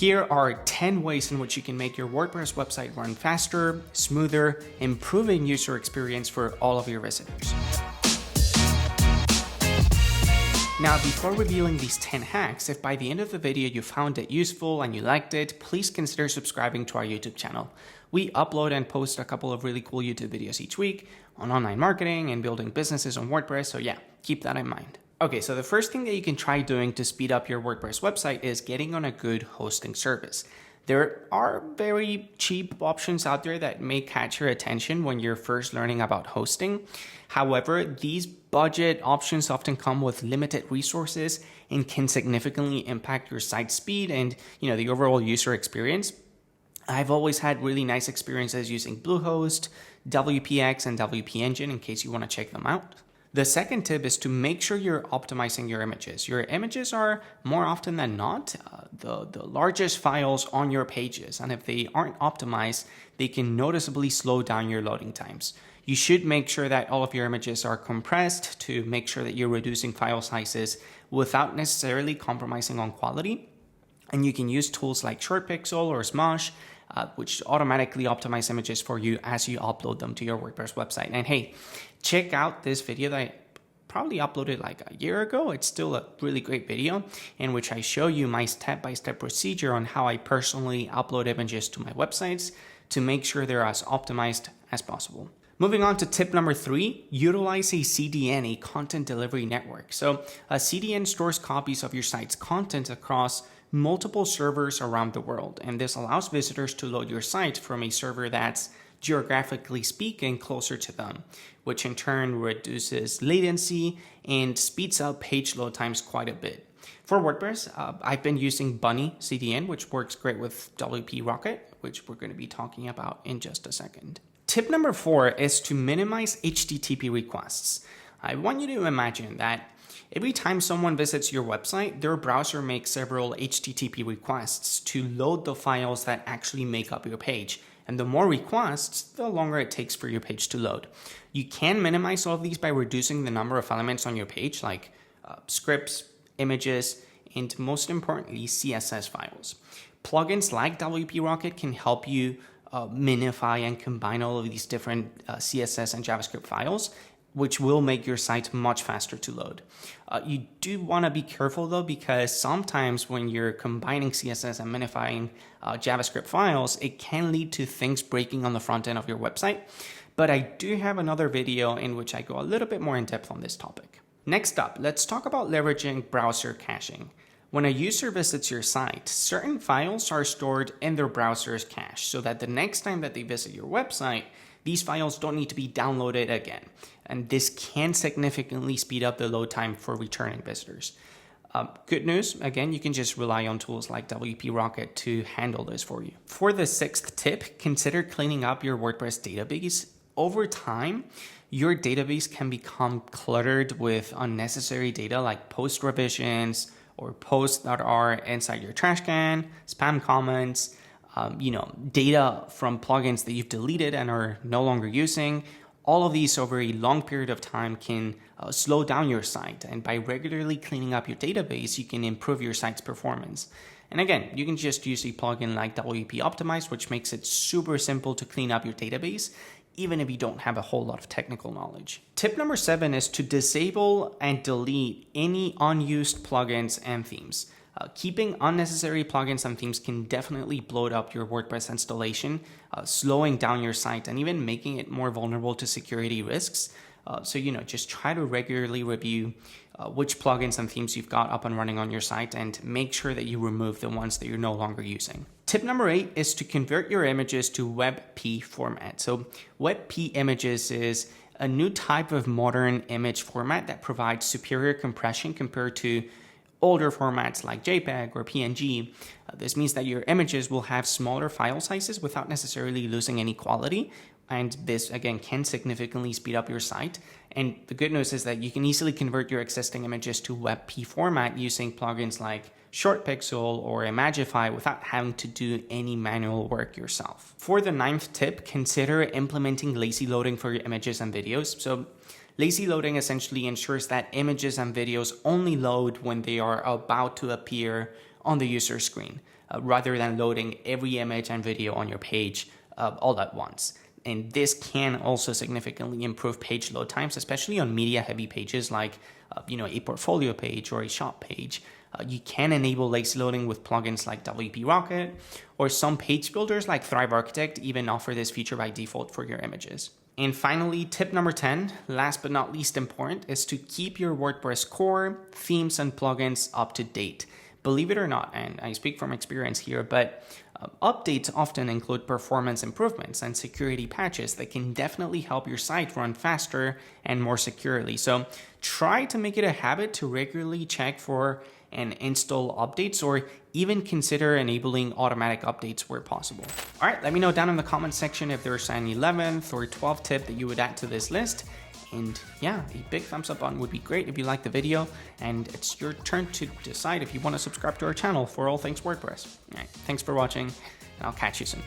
Here are 10 ways in which you can make your WordPress website run faster, smoother, improving user experience for all of your visitors. Now, before revealing these 10 hacks, if by the end of the video you found it useful and you liked it, please consider subscribing to our YouTube channel. We upload and post a couple of really cool YouTube videos each week on online marketing and building businesses on WordPress, so yeah, keep that in mind. Okay, so the first thing that you can try doing to speed up your WordPress website is getting on a good hosting service. There are very cheap options out there that may catch your attention when you're first learning about hosting. However, these budget options often come with limited resources and can significantly impact your site speed and, the overall user experience. I've always had really nice experiences using Bluehost, WPX, and WP Engine in case you want to check them out. The second tip is to make sure you're optimizing your images. Your images are, more often than not, the largest files on your pages, and if they aren't optimized, they can noticeably slow down your loading times. You should make sure that all of your images are compressed to make sure that you're reducing file sizes without necessarily compromising on quality. And you can use tools like ShortPixel or Smosh, which automatically optimize images for you as you upload them to your WordPress website. And hey, check out this video that I probably uploaded like a year ago. It's still a really great video in which I show you my step-by-step procedure on how I personally upload images to my websites to make sure they're as optimized as possible. Moving on to tip number 3, utilize a CDN, a content delivery network. So a CDN stores copies of your site's content across multiple servers around the world, and this allows visitors to load your site from a server that's geographically speaking closer to them, which in turn reduces latency and speeds up page load times quite a bit. For WordPress, I've been using Bunny CDN, which works great with WP Rocket, which we're going to be talking about in just a second. Tip number 4 is to minimize HTTP requests. I want you to imagine that every time someone visits your website, their browser makes several HTTP requests to load the files that actually make up your page. And the more requests, the longer it takes for your page to load. You can minimize all of these by reducing the number of elements on your page, like scripts, images, and most importantly, CSS files. Plugins like WP Rocket can help you minify and combine all of these different CSS and JavaScript files, which will make your site much faster to load. You do want to be careful though, because sometimes when you're combining CSS and minifying JavaScript files, it can lead to things breaking on the front end of your website. But I do have another video in which I go a little bit more in depth on this topic. Next up, let's talk about leveraging browser caching. When a user visits your site, certain files are stored in their browser's cache so that the next time that they visit your website, these files don't need to be downloaded again. And this can significantly speed up the load time for returning visitors. Good news, again, you can just rely on tools like WP Rocket to handle this for you. For the 6th tip, consider cleaning up your WordPress database. Over time, your database can become cluttered with unnecessary data like post revisions or posts that are inside your trash can, spam comments, data from plugins that you've deleted and are no longer using. All of these over a long period of time can slow down your site. And by regularly cleaning up your database, you can improve your site's performance. And again, you can just use a plugin like WP Optimize, which makes it super simple to clean up your database, even if you don't have a whole lot of technical knowledge. Tip number 7 is to disable and delete any unused plugins and themes. Keeping unnecessary plugins and themes can definitely blow up your WordPress installation, slowing down your site and even making it more vulnerable to security risks. So just try to regularly review which plugins and themes you've got up and running on your site and make sure that you remove the ones that you're no longer using. Tip number 8 is to convert your images to WebP format. So WebP images is a new type of modern image format that provides superior compression compared to older formats like JPEG or PNG. This means that your images will have smaller file sizes without necessarily losing any quality. And this, again, can significantly speed up your site. And the good news is that you can easily convert your existing images to WebP format using plugins like ShortPixel or Imagify without having to do any manual work yourself. For the 9th tip, consider implementing lazy loading for your images and videos. So lazy loading essentially ensures that images and videos only load when they are about to appear on the user screen. rather than loading every image and video on your page all at once. And this can also significantly improve page load times, especially on media heavy pages like a portfolio page or a shop page. You can enable lazy loading with plugins like WP Rocket, or some page builders like Thrive Architect even offer this feature by default for your images. And finally, tip number 10, last but not least important, is to keep your WordPress core, themes, and plugins up to date. Believe it or not, and I speak from experience here, but updates often include performance improvements and security patches that can definitely help your site run faster and more securely. So try to make it a habit to regularly check for and install updates, or even consider enabling automatic updates where possible. All right, let me know down in the comment section if there's an 11th or 12th tip that you would add to this list. And yeah, a big thumbs up button would be great if you liked the video, and it's your turn to decide if you want to subscribe to our channel for all things WordPress. All right, thanks for watching, and I'll catch you soon.